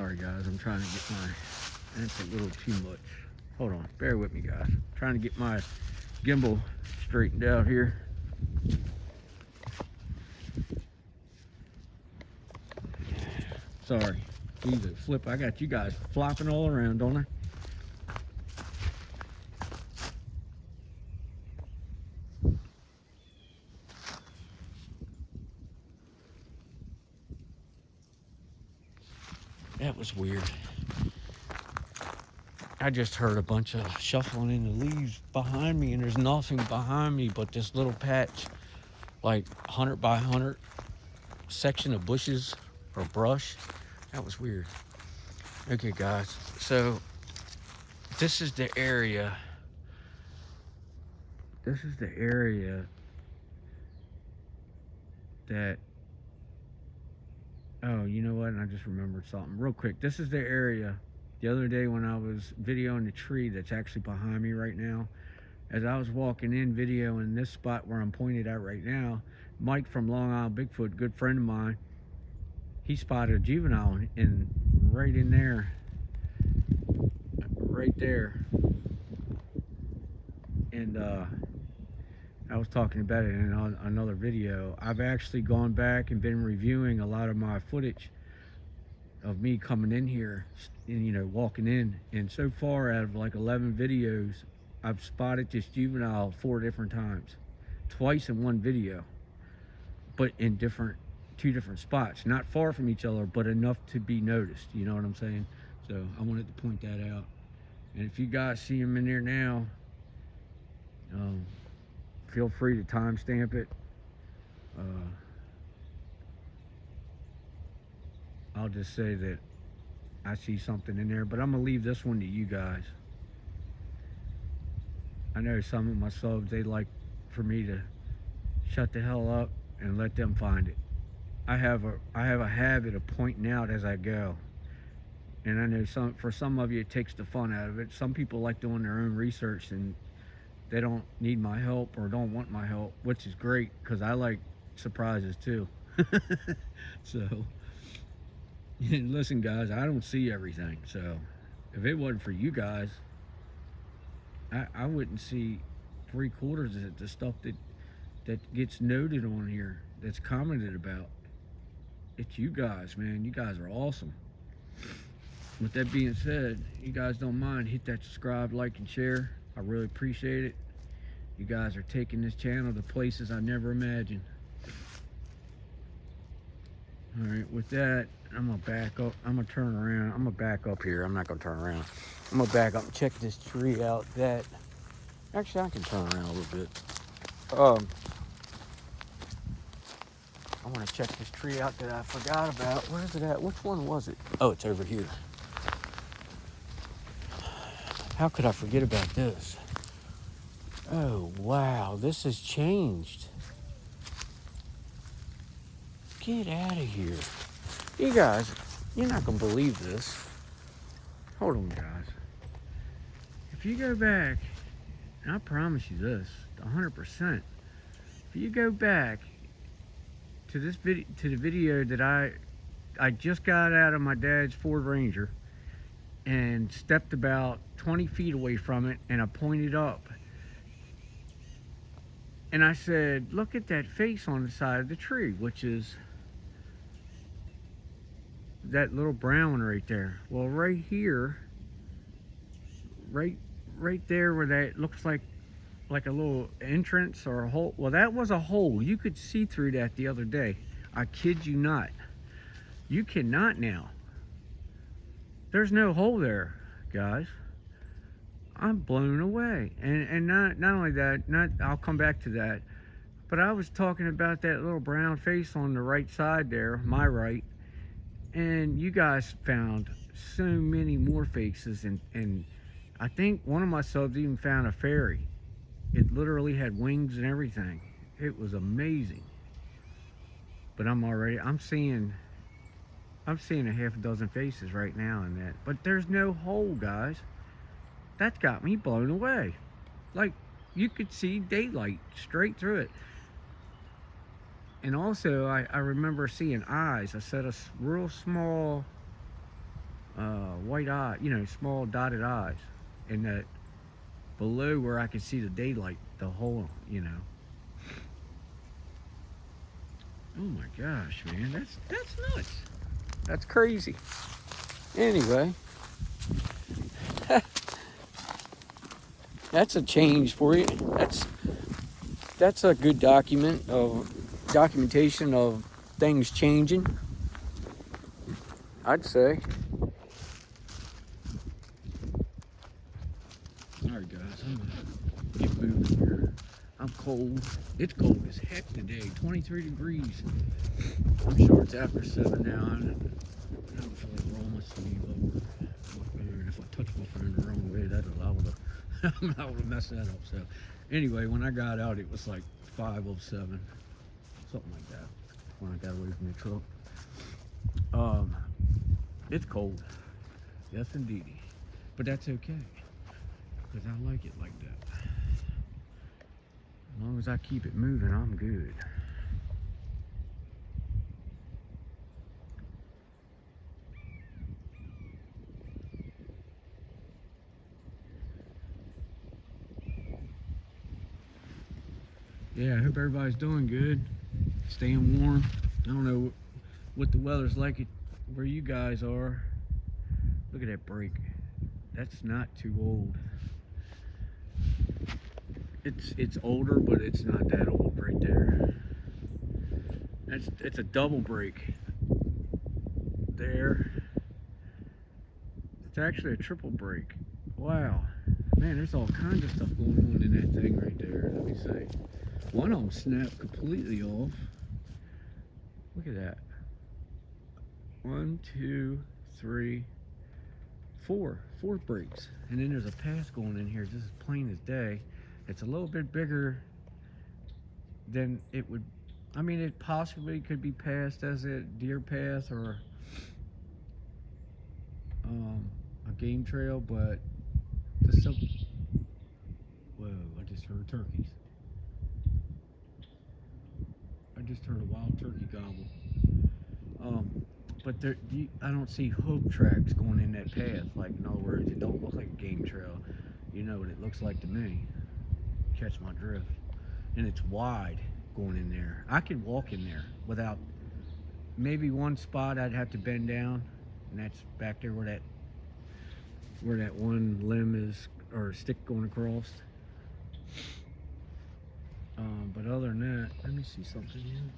Sorry guys, I'm trying to get my, that's a little too much. Hold on, bear with me guys. I'm trying to get my gimbal straightened out here. Sorry, Jesus, flip, I got you guys flopping all around, don't I? That was weird. I just heard a bunch of shuffling in the leaves behind me, and there's nothing behind me but this little patch, like 100 by 100 section of bushes or brush. That was weird. Okay, guys, so this is the area. This is the area that, oh, you know what? I just remembered something real quick. This is the area the other day when I was videoing the tree that's actually behind me right now. As I was walking in videoing this spot where I'm pointed at right now, Mike from Long Island Bigfoot, good friend of mine, he spotted a juvenile in right in there, right there. And I was talking about it in another video. I've actually gone back and been reviewing a lot of my footage of me coming in here and, you know, walking in. And so far, out of like 11 videos, I've spotted this juvenile 4 different times, twice in one video, but in two different spots, not far from each other, but enough to be noticed. You know what I'm saying? So I wanted to point that out. And if you guys see him in there now, feel free to timestamp it. I'll just say that I see something in there, but I'm gonna leave this one to you guys. I know some of my subs, they like for me to shut the hell up and let them find it. I have a habit of pointing out as I go, and I know for some of you it takes the fun out of it. Some people like doing their own research and they don't need my help or don't want my help, which is great because I like surprises too. So, listen guys, I don't see everything. So if it wasn't for you guys, I wouldn't see 3/4 of the stuff that gets noted on here, that's commented about. It's you guys, man. You guys are awesome. With that being said, you guys don't mind, hit that subscribe, like, and share. I really appreciate it. You guys are taking this channel to places I never imagined. All right, with that, I'm gonna back up. I'm gonna turn around. I'm gonna back up here. I'm not gonna turn around. I'm gonna back up and check this tree out. Actually, I can turn around a little bit. I want to check this tree out that I forgot about. Where is it at? Which one was it? Oh, it's over here. How could I forget about this? Oh, wow, this has changed. Get out of here. You guys, you're not going to believe this. Hold on, guys. If you go back, and I promise you this, 100%. If you go back to this video, to the video that I just got out of my dad's Ford Ranger and stepped about 20 feet away from it, and I pointed up. And I said, look at that face on the side of the tree, which is that little brown one right there. Well, right here, right there where that looks like a little entrance or a hole. Well, that was a hole. You could see through that the other day. I kid you not. You cannot now. There's no hole there, guys. I'm blown away. And not only that, I'll come back to that, but I was talking about that little brown face on the right side there, my right, and you guys found so many more faces, and I think one of my subs even found a fairy. It literally had wings and everything. It was amazing. But I'm seeing a half a dozen faces right now in that. But there's no hole, guys. That's got me blown away. Like, you could see daylight straight through it. And also, I remember seeing eyes, a set of real small white eye, small dotted eyes, and that below where I could see the daylight, the whole. Oh my gosh, man, that's nuts. That's crazy. Anyway, that's a change for you. That's a good documentation of things changing, I'd say. Alright guys, I'm gonna get moving here. I'm cold. It's cold as heck today, 23 degrees. I'm sure it's after 7 now. I don't feel like roll my sleeve over. And if I touch my phone the wrong way, I'm liable to mess that up. So anyway, when I got out, it was like 5:07, something like that, when I got away from the truck. It's cold, yes indeedy, but that's okay, because I like it like that. As long as I keep it moving, I'm good. Yeah, I hope everybody's doing good, staying warm. I don't know what the weather's like where you guys are. Look at that brake. That's not too old. It's older, but it's not that old right there. It's a double brake. There. It's actually a triple brake. Wow. Man, there's all kinds of stuff going on in that thing right there. Let me see. One of them snapped completely off. Look at that. 1, 2, 3, 4. 4 brakes. And then there's a path going in here, just as plain as day. It's a little bit bigger than it would. I mean, it possibly could be passed as a deer path or a game trail, but whoa, I just heard turkeys. I just heard a wild turkey gobble. But I don't see hoof tracks going in that path. Like, in other words, it don't look like a game trail. You know what it looks like to me. Catch my drift. And it's wide going in there. I could walk in there without, maybe one spot I'd have to bend down, and that's back there where that one limb is, or stick going across. But other than that, let me see something here.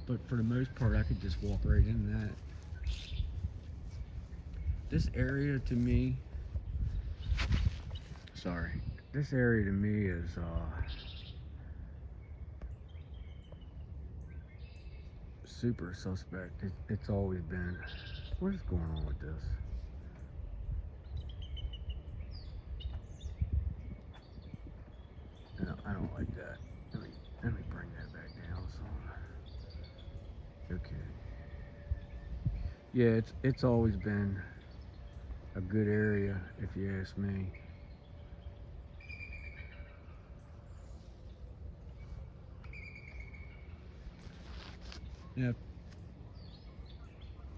But for the most part, I could just walk right into that. This area to me, this area to me is super suspect. It's always been. What is going on with this? No, I don't like that. Let me bring that back down some. Okay. Yeah, it's always been a good area, if you ask me. Yeah,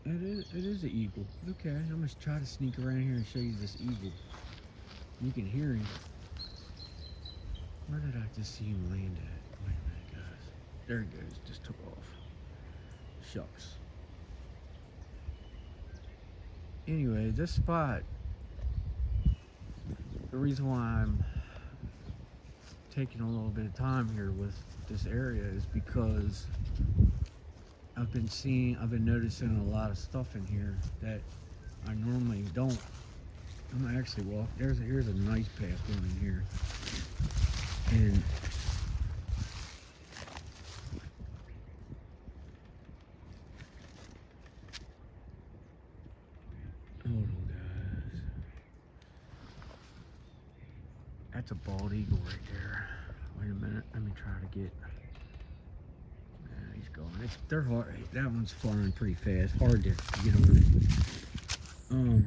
it is an eagle. Okay, I'm gonna try to sneak around here and show you this eagle. You can hear him. Where did I just see him land at? Wait a minute, guys. There he goes. Just took off. Shucks. Anyway, this spot, the reason why I'm taking a little bit of time here with this area is because I've been noticing a lot of stuff in here that I normally don't. I'm gonna actually walk. Here's a nice path going in here, and hold on, guys. That's a bald eagle right there. Wait a minute. Let me try to get. He's going. They're hard. That one's flying pretty fast. Hard to get on.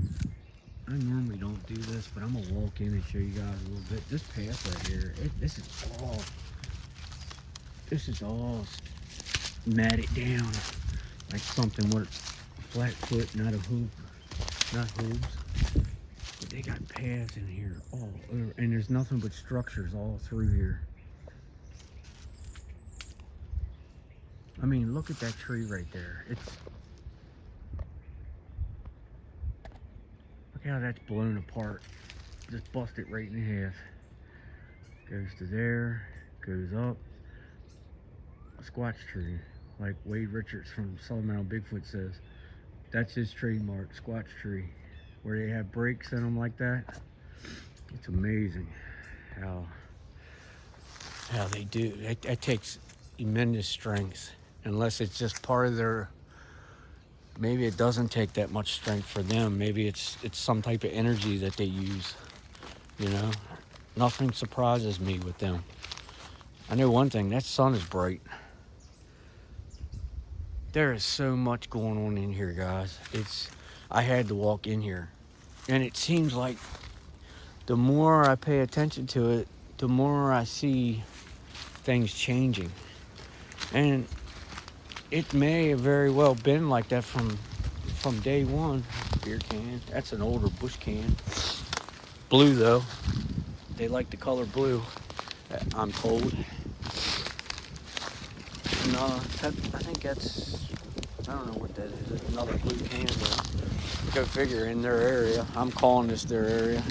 I normally don't do this, but I'm gonna walk in and show you guys a little bit. This path right here, this is all matted down. like something with flat foot, not a hoop, not hooves. But they got paths in here all over, and there's nothing but structures all through here. I mean, look at that tree right there. Look how that's blown apart. Just bust it right in half. Goes to there, goes up. A squatch tree, like Wade Richards from Southern Mountain Bigfoot says. That's his trademark, squatch tree, where they have breaks in them like that. It's amazing how they do. That takes immense strength, unless it's just part of their. Maybe it doesn't take that much strength for them. Maybe it's some type of energy that they use. You know, nothing surprises me with them. I know one thing: that sun is bright. There is so much going on in here, guys. I had to walk in here, and it seems like the more I pay attention to it, the more I see things changing. And it may have very well been like that from day one. Beer can. That's an older Bush can. Blue though. They like the color blue, I'm told. No, I think that's, I don't know what that is. Another blue can though. Go figure, in their area. I'm calling this their area.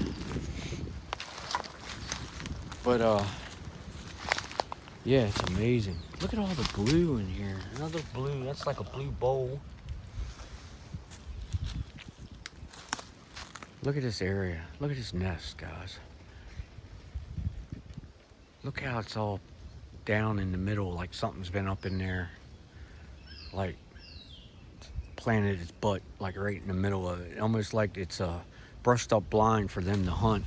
But yeah, it's amazing. Look at all the blue in here. Another blue, that's like a blue bowl. Look at this area. Look at this nest, guys. Look how it's all down in the middle, like something's been up in there, like planted its butt like right in the middle of it, almost like it's a brushed up blind for them to hunt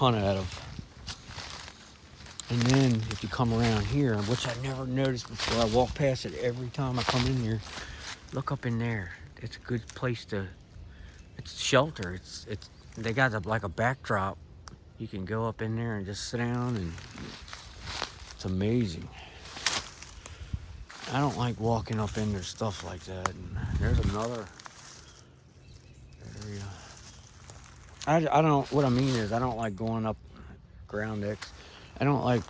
out of. And then if you come around here, which I never noticed before, I walk past it every time I come in here, look up in there. It's a good place to, it's shelter. It's they got like a backdrop. You can go up in there and just sit down, and it's amazing. I don't like walking up in there stuff like that. And there's another area. I don't, what I mean is I don't like going up Ground X. I don't like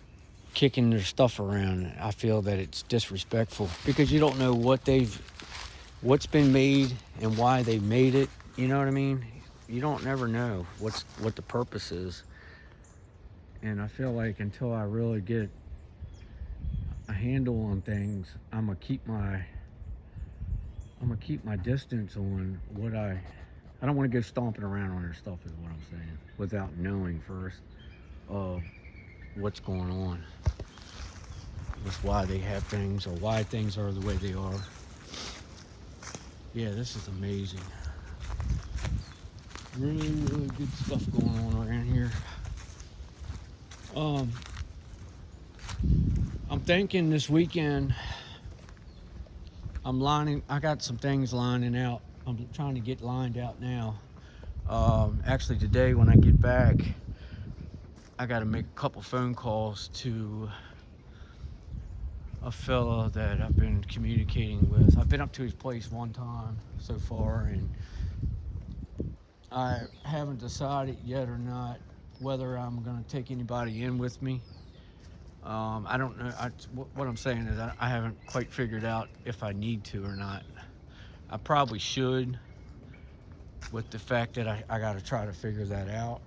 kicking their stuff around. I feel that it's disrespectful because you don't know what's been made and why they made it. You know what I mean? You don't never know what the purpose is. And I feel like until I really get a handle on things, I'm gonna keep my distance on what I don't want to go stomping around on their stuff is what I'm saying, without knowing first what's going on, with why they have things or why things are the way they are. Yeah, this is amazing. Really, really good stuff going on around here. I'm thinking this weekend I got some things lining out. I'm trying to get lined out now. Actually today when I get back, I got to make a couple phone calls to a fella that I've been communicating with. I've been up to his place one time so far, and I haven't decided yet or not whether I'm going to take anybody in with me. I don't know. What I'm saying is I haven't quite figured out if I need to or not. I probably should, with the fact that I got to try to figure that out.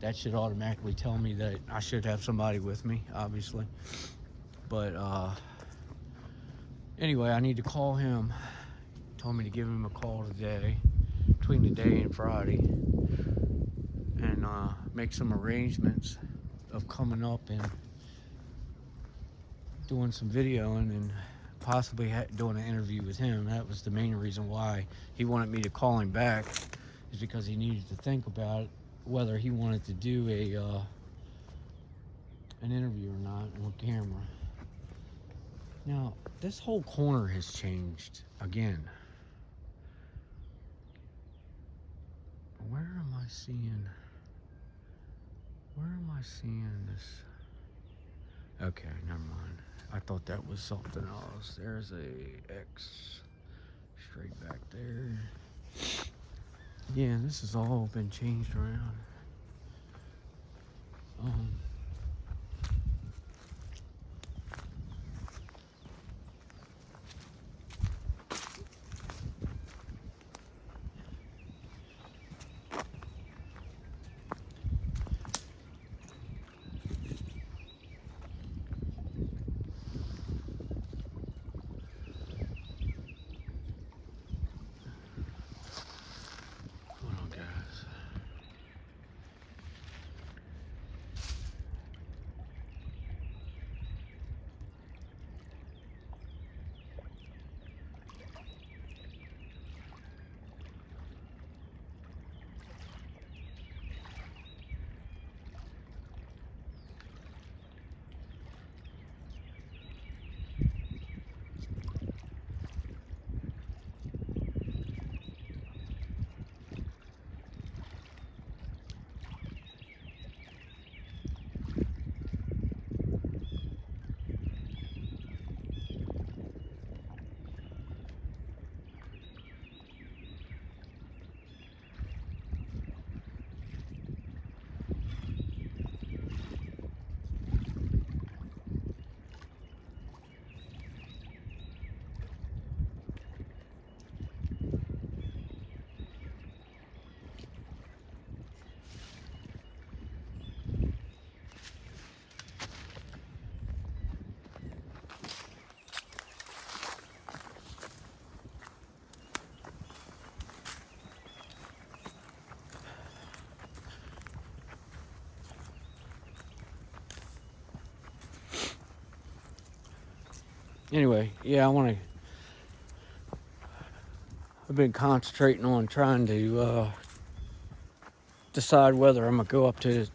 That should automatically tell me that I should have somebody with me, obviously. But anyway, I need to call him. He told me to give him a call today, between today and Friday, and make some arrangements of coming up and doing some videoing and possibly doing an interview with him. That was the main reason why he wanted me to call him back, is because he needed to think about whether he wanted to do an interview or not on camera. Now, this whole corner has changed again. Where am I seeing this? Okay, never mind. I thought that was something else. There's a X. Straight back there. Yeah, this has all been changed around. Hold on, guys. Anyway, yeah, I've been concentrating on trying to decide whether I'm gonna go up to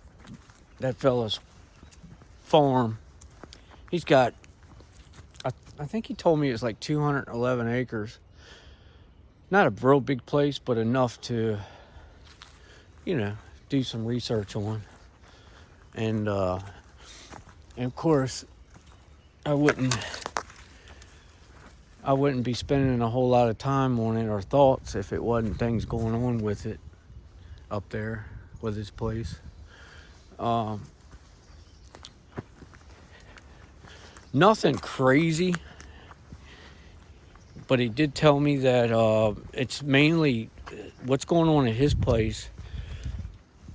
that fella's farm. He's got, I think he told me it's like 211 acres. Not a real big place, but enough to, do some research on. And of course, I wouldn't be spending a whole lot of time on it or thoughts if it wasn't things going on with it up there with his place. Nothing crazy, but he did tell me that it's mainly what's going on at his place